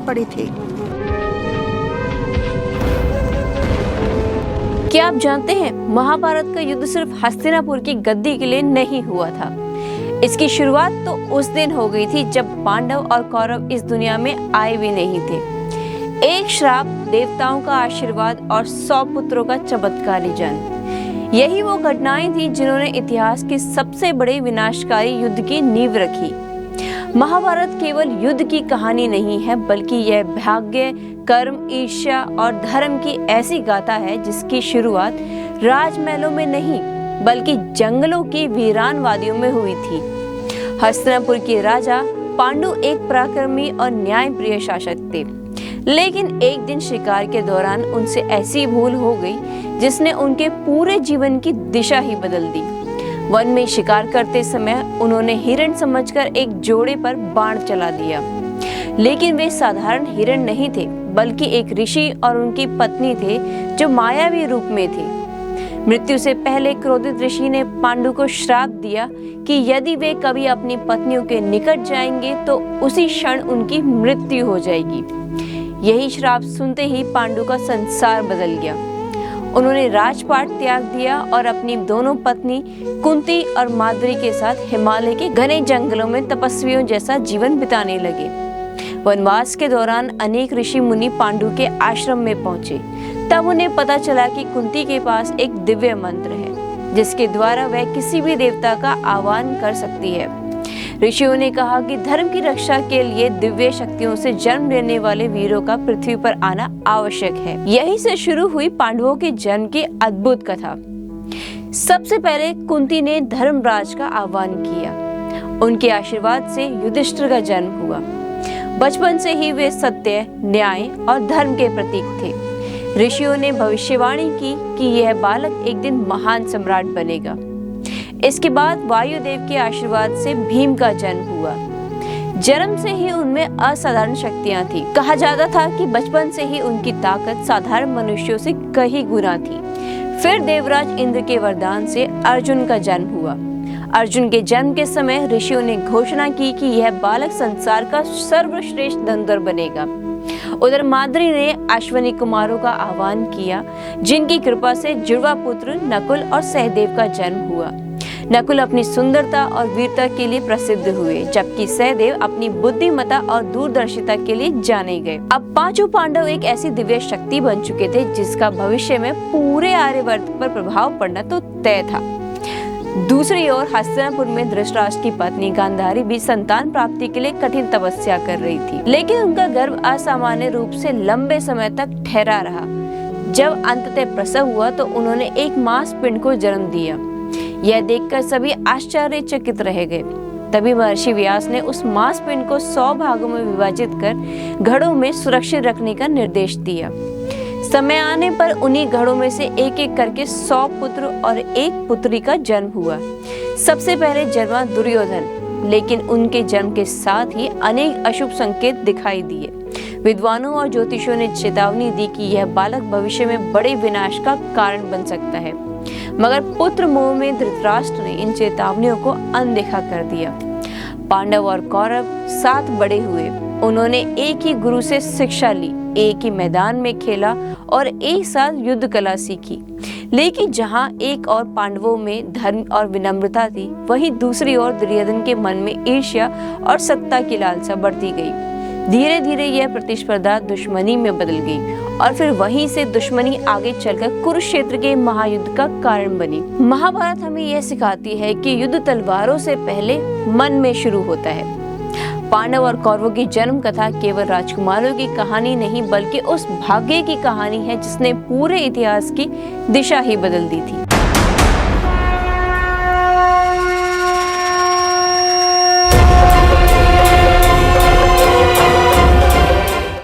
पड़े थे। क्या आप जानते हैं, महाभारत का युद्ध सिर्फ हस्तिनापुर की गद्दी के लिए नहीं हुआ था। इसकी शुरुआत तो उस दिन हो गई थी जब पांडव और कौरव इस दुनिया में आए भी नहीं थे। एक श्राप, देवताओं का आशीर्वाद और 100 पुत्रों का चमत्कारी जन्म, यही वो घटनाएं थी जिन्होंने इतिहास के सबसे बड़े विनाशकारी युद्ध की नींव रखी। महाभारत केवल युद्ध की कहानी नहीं है, बल्कि यह भाग्य, कर्म, ईर्ष्या और धर्म की ऐसी गाथा है जिसकी शुरुआत राजमहलों में नहीं बल्कि जंगलों की वीरान वादियों में हुई थी। हस्तिनापुर के राजा पांडु एक पराक्रमी और न्यायप्रिय शासक थे, लेकिन एक दिन शिकार के दौरान उनसे ऐसी भूल हो गई जिसने उनके पूरे जीवन की दिशा ही बदल दी। वन में शिकार करते समय उन्होंने हिरण समझकर एक जोड़े पर बाण चला दिया, लेकिन वे साधारण हिरण नहीं थे बल्कि एक ऋषि और उनकी पत्नी थे जो मायावी रूप में थे। मृत्यु से पहले क्रोधित ऋषि ने पांडु को श्राप दिया कि यदि वे कभी अपनी पत्नियों के निकट जाएंगे तो उसी क्षण उनकी मृत्यु हो जाएगी। यही श्राप सुनते ही पांडु का संसार बदल गया। उन्होंने राजपाट त्याग दिया और अपनी दोनों पत्नी कुंती और माद्री के साथ हिमालय के घने जंगलों में तपस्वियों जैसा जीवन बिताने लगे। वनवास के दौरान अनेक ऋषि मुनि पांडु के आश्रम में पहुंचे। तब उन्हें पता चला कि कुंती के पास एक दिव्य मंत्र है जिसके द्वारा वह किसी भी देवता का आह्वान कर सकती है। ऋषियों ने कहा कि धर्म की रक्षा के लिए दिव्य शक्तियों से जन्म लेने वाले वीरों का पृथ्वी पर आना आवश्यक है। यहीं से शुरू हुई पांडवों के जन्म की अद्भुत कथा। सबसे पहले कुंती ने धर्मराज का आह्वान किया। उनके आशीर्वाद से युधिष्ठिर का जन्म हुआ। बचपन से ही वे सत्य, न्याय और धर्म के प्रतीक थे। ऋषियों ने भविष्यवाणी की कि यह बालक एक दिन महान सम्राट बनेगा। इसके बाद वायुदेव के आशीर्वाद से भीम का जन्म हुआ। जन्म से ही उनमें असाधारण शक्तियां थी। कहा जाता था कि बचपन से ही उनकी ताकत साधारण मनुष्यों से कई गुना थी। फिर देवराज इंद्र के वरदान से अर्जुन का जन्म हुआ। अर्जुन के जन्म के समय ऋषियों ने घोषणा की कि यह बालक संसार का सर्वश्रेष्ठ धनुर्धर बनेगा। उधर माद्री ने अश्विनी कुमारों का आह्वान किया, जिनकी कृपा से जुड़वा पुत्र नकुल और सहदेव का जन्म हुआ। नकुल अपनी सुंदरता और वीरता के लिए प्रसिद्ध हुए, जबकि सहदेव अपनी बुद्धिमत्ता और दूरदर्शिता के लिए जाने गए। अब पांचों पांडव एक ऐसी दिव्य शक्ति बन चुके थे जिसका भविष्य में पूरे आर्यवर्त पर प्रभाव पड़ना तो तय था। दूसरी ओर हस्तिनापुर में धृतराष्ट्र की पत्नी गांधारी भी संतान प्राप्ति के लिए कठिन तपस्या कर रही थी, लेकिन उनका गर्भ असामान्य रूप से लंबे समय तक ठहरा रहा। जब अंततः प्रसव हुआ तो उन्होंने एक मांस पिंड को जन्म दिया। यह देखकर सभी आश्चर्यचकित रह गए। तभी महर्षि व्यास ने उस मांस पिंड को 100 भागों में विभाजित कर घड़ों में सुरक्षित रखने का निर्देश दिया। समय आने पर उन्हीं घड़ों में से एक एक करके 100 पुत्र और एक पुत्री का जन्म हुआ। सबसे पहले जन्मा दुर्योधन, लेकिन उनके जन्म के साथ ही अनेक अशुभ संकेत दिखाई दिए। विद्वानों और ज्योतिषियों ने चेतावनी दी कि यह बालक भविष्य में बड़े विनाश का कारण बन सकता है, मगर पुत्र मोह में धृतराष्ट्र ने इन चेतावनियों को अनदेखा कर दिया। पांडव और कौरव साथ बड़े हुए। उन्होंने एक ही गुरु से शिक्षा ली, एक ही मैदान में खेला और एक साथ युद्ध कला सीखी। लेकिन जहां एक और पांडवों में धर्म और विनम्रता थी, वहीं दूसरी ओर दुर्योधन के मन में ईर्ष्या और सत्ता की लालसा बढ़ती गई। धीरे धीरे यह प्रतिस्पर्धा दुश्मनी में बदल गई और फिर वहीं से दुश्मनी आगे चलकर कुरुक्षेत्र के महायुद्ध का कारण बनी। महाभारत हमें यह सिखाती है कि युद्ध तलवारों से पहले मन में शुरू होता है। पांडव और कौरवों की जन्म कथा केवल राजकुमारों की कहानी नहीं, बल्कि उस भाग्य की कहानी है जिसने पूरे इतिहास की दिशा ही बदल दी थी।